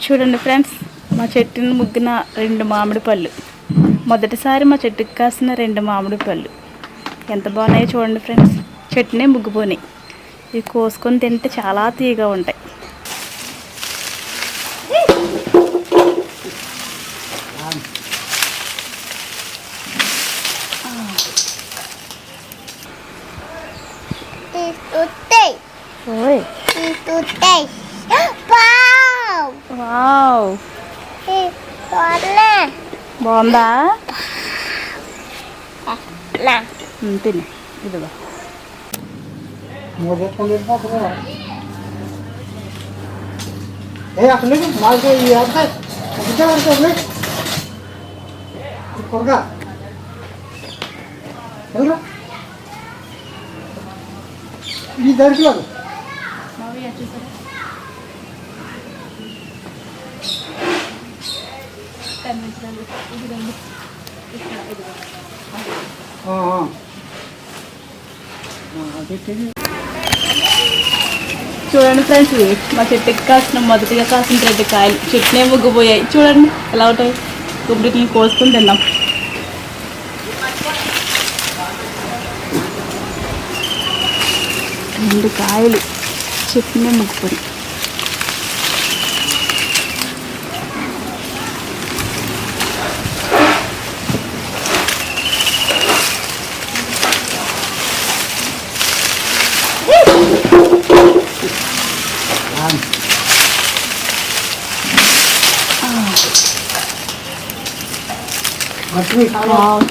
చూడండి ఫ్రెండ్స్, మా చెట్టుని ముగ్గిన 2 మామిడి పళ్ళు. మొదటిసారి మా చెట్టుకి కాసిన 2 మామిడి పళ్ళు ఎంత బాగున్నాయో చూడండి ఫ్రెండ్స్. చెట్టునే ముగ్గిపోయినాయి. ఇవి కోసుకొని తింటే చాలా తీయగా ఉంటాయి. వావ్, బాగుందా? తినే ఇదిగో. చూడండి ఫ్రెండ్స్, ఇవి మా చెట్టుకి కాసిన మొదటిగా కాసిన 2 కాయలు. చెట్టునే ముగ్గిపోయాయి. చూడండి ఎలా ఉంటాయి. కొబ్బరికి కోసుకొని తిన్నాం. రెండు కాయలు చెట్టునే ముగ్గిపోయి.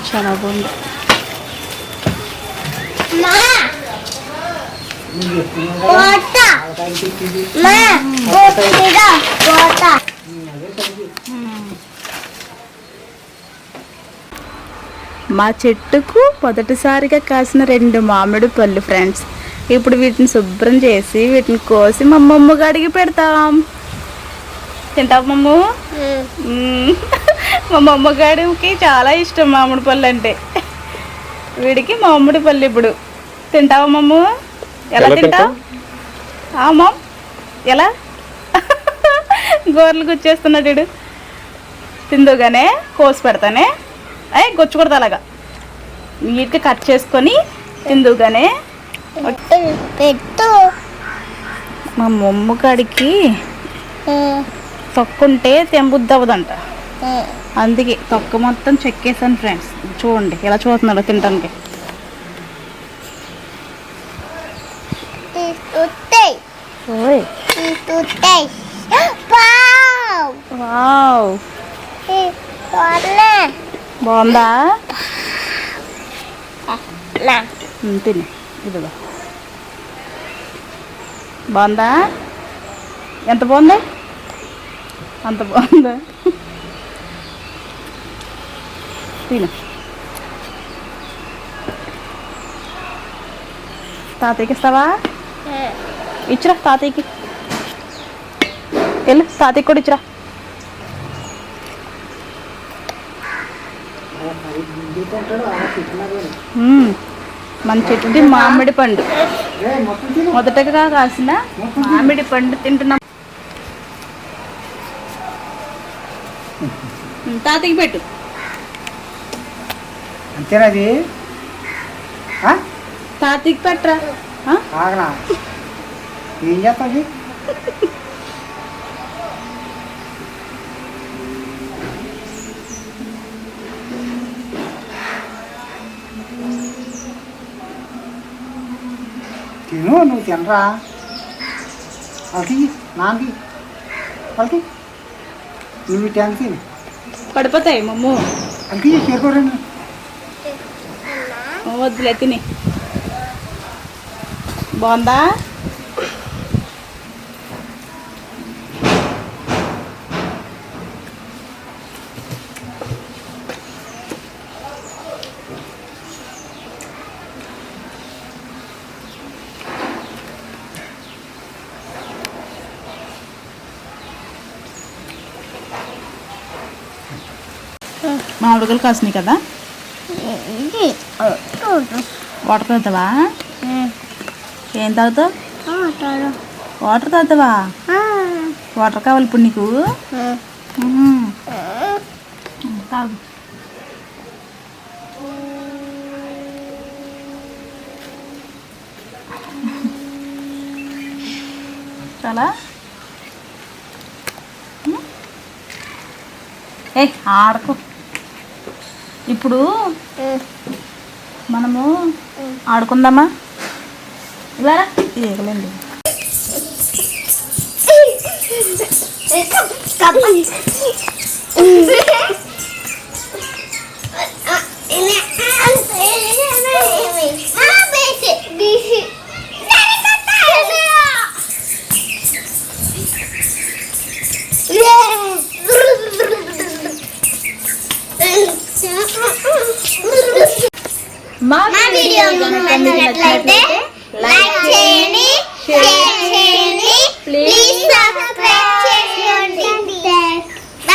చాలా బాగుంది. మా చెట్టుకు మొదటిసారిగా కాసిన 2 మామిడి పళ్ళు ఫ్రెండ్స్. ఇప్పుడు వీటిని శుభ్రం చేసి వీటిని కోసి మా అమ్మమ్మకి అడిగి పెడతాం. తింటావు మమ్ము? మా అమ్మగాడికి చాలా ఇష్టం మామిడి పళ్ళు అంటే. వీడికి మామిడి పళ్ళు ఇప్పుడు. తింటావా మమ్ము? ఎలా తింటావు? మమ్ ఎలా గోర్లు గుచ్చేస్తున్నాడు వీడు. తిందుగానే కోసి పెడతానే. గొచ్చుకూడదు, అలాగా నీట్గా కట్ చేసుకొని తిందుగానే. మా అమ్మగాడికి తొక్కుంటే తెంబుద్ది అవ్వదంట. అందుకే తొక్క మొత్తం చెక్కేసాను ఫ్రెండ్స్. చూడండి ఎలా చూస్తున్నాడో తినడానికి. బాగుందా? తినే ఇదిగో. బాగుందా? ఎంత బాగుంది? అంత బాగుందా? తిను. తాతయ్యకి ఇస్తావా? ఇచ్చిరా తాతయ్యకి. వెళ్ళు, తాతయ్యకి కూడా ఇచ్చిరా. మన చెట్టు మామిడి పండు, మొదటగా కాసిన మామిడి పండు తింటున్నాం. తాతయ్యకి పెట్టు. అంతేనాది? తాతయ్యకి పెట్టరా. ఏం చేస్తుంది? తిను, నువ్వు తినరా. వాళ్ళకి నాన్నకి వాళ్ళకి నువ్వు ట్యాంక్ పడిపోతాయి మమ్ము. వాళ్ళకి చేరుకోరండి. వద్దులే, తిని. బాగుందా? మామిడికాయలు కాసినాయి కదా. వాటర్ తాగుతావా? ఏం తాగుతావు? వాటర్ తాగుతావా? వాటర్ కావాలి ఇప్పుడు నీకు? తాగు. చాలా ఏ ఆడకు. ఇప్పుడు మనము ఆడుకుందామా? ఇలా ఏగలండి. మా వీడియో కనుక మీకు నచ్చినట్లయితే